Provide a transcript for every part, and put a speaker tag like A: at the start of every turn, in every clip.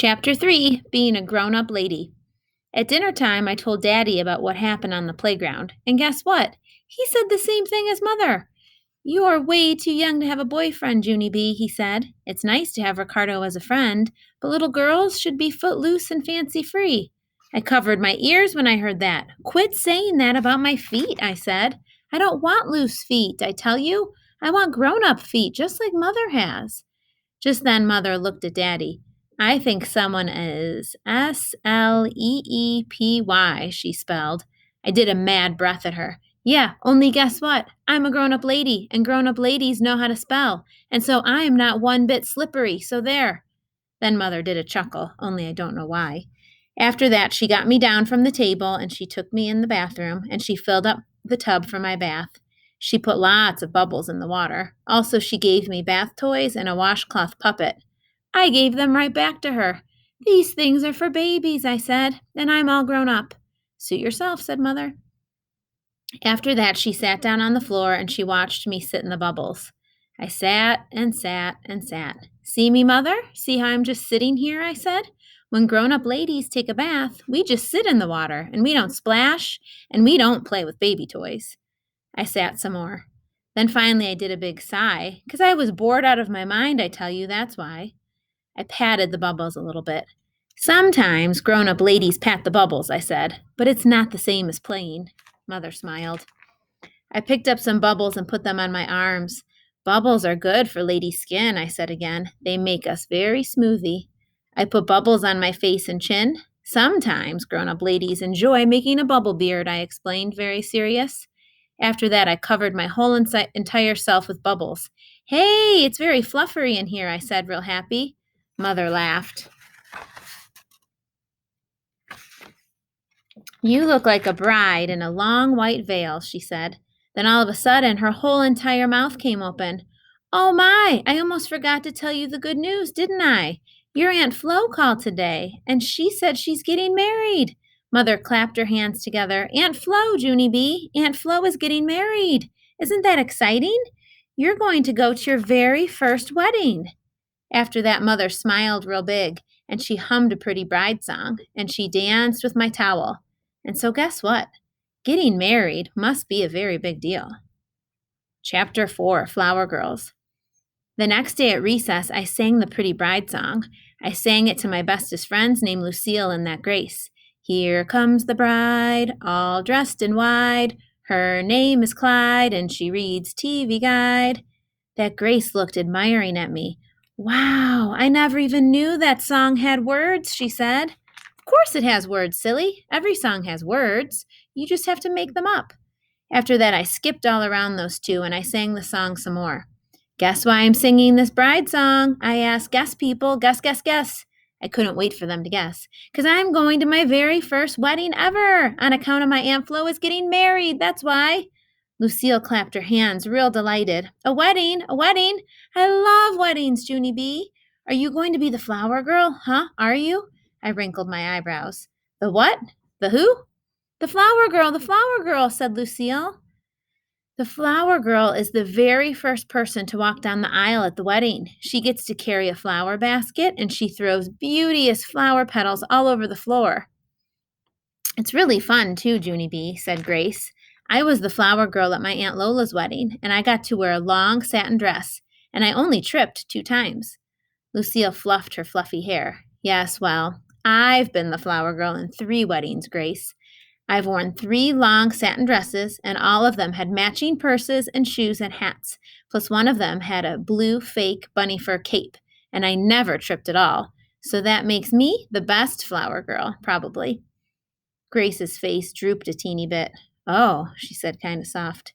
A: Chapter 3, Being a Grown-Up Lady. At dinner time, I told Daddy about what happened on the playground, and guess what? He said the same thing as Mother. You're way too young to have a boyfriend, Junie B, he said. It's nice to have Ricardo as a friend, but little girls should be footloose and fancy-free. I covered my ears when I heard that. Quit saying that about my feet, I said. I don't want loose feet, I tell you. I want grown-up feet, just like Mother has. Just then, Mother looked at Daddy. I think someone is Sleepy, she spelled. I did a mad breath at her. Yeah, only guess what? I'm a grown up lady, and grown up ladies know how to spell, and so I am not one bit slippery, so there. Then Mother did a chuckle, only I don't know why. After that, she got me down from the table, and she took me in the bathroom, and she filled up the tub for my bath. She put lots of bubbles in the water. Also, she gave me bath toys and a washcloth puppet. I gave them right back to her. These things are for babies, I said, and I'm all grown up. Suit yourself, said Mother. After that, she sat down on the floor and she watched me sit in the bubbles. I sat and sat and sat. See me, Mother? See how I'm just sitting here, I said. When grown-up ladies take a bath, we just sit in the water, and we don't splash, and we don't play with baby toys. I sat some more. Then finally I did a big sigh, because I was bored out of my mind, I tell you, that's why. I patted the bubbles a little bit. Sometimes grown-up ladies pat the bubbles, I said, but it's not the same as playing. Mother smiled. I picked up some bubbles and put them on my arms. Bubbles are good for lady skin, I said again. They make us very smoothie. I put bubbles on my face and chin. Sometimes grown-up ladies enjoy making a bubble beard, I explained, very serious. After that, I covered my whole entire self with bubbles. Hey, it's very fluffery in here, I said, real happy. Mother laughed. You look like a bride in a long white veil, she said. Then all of a sudden, her whole entire mouth came open. Oh my, I almost forgot to tell you the good news, didn't I? Your Aunt Flo called today, and she said she's getting married. Mother clapped her hands together. Aunt Flo, Junie B, Aunt Flo is getting married. Isn't that exciting? You're going to go to your very first wedding. After that, Mother smiled real big, and she hummed a pretty bride song, and she danced with my towel. And so guess what? Getting married must be a very big deal. Chapter 4, Flower Girls. The next day at recess, I sang the pretty bride song. I sang it to my bestest friends named Lucille and that Grace. Here comes the bride, all dressed in white. Her name is Clyde, and she reads TV Guide. That Grace looked admiring at me. Wow, I never even knew that song had words, she said. Of course it has words, silly. Every song has words. You just have to make them up. After that, I skipped all around those two, and I sang the song some more. Guess why I'm singing this bride song? I asked. Guess, people. Guess, guess, guess. I couldn't wait for them to guess. Because I'm going to my very first wedding ever. On account of my Aunt Flo is getting married. That's why. Lucille clapped her hands, real delighted. A wedding? A wedding? I love weddings, Junie B. Are you going to be the flower girl? Huh? Are you? I wrinkled my eyebrows. The what? The who? The flower girl, said Lucille. The flower girl is the very first person to walk down the aisle at the wedding. She gets to carry a flower basket, and she throws beauteous flower petals all over the floor. It's really fun, too, Junie B, said Grace. I was the flower girl at my Aunt Lola's wedding, and I got to wear a long satin dress, and I only tripped 2 times. Lucille fluffed her fluffy hair. Yes, well, I've been the flower girl in 3 weddings, Grace. I've worn 3 long satin dresses, and all of them had matching purses and shoes and hats, plus one of them had a blue fake bunny fur cape, and I never tripped at all. So that makes me the best flower girl, probably. Grace's face drooped a teeny bit. Oh, she said kind of soft.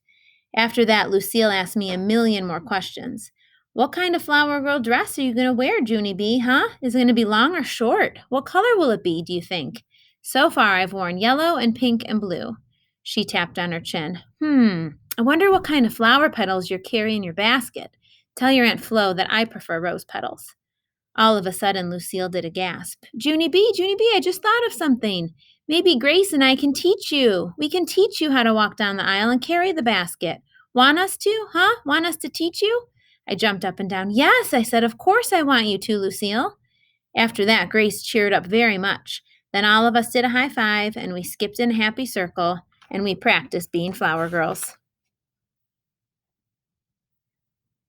A: After that, Lucille asked me a million more questions. What kind of flower girl dress are you going to wear, Junie B, huh? Is it going to be long or short? What color will it be, do you think? So far, I've worn yellow and pink and blue. She tapped on her chin. I wonder what kind of flower petals you're carrying in your basket. Tell your Aunt Flo that I prefer rose petals. All of a sudden, Lucille did a gasp. Junie B, I just thought of something. Maybe Grace and I can teach you. We can teach you how to walk down the aisle and carry the basket. Want us to, huh? Want us to teach you? I jumped up and down. Yes, I said, of course I want you to, Lucille. After that, Grace cheered up very much. Then all of us did a high five, and we skipped in a happy circle, and we practiced being flower girls.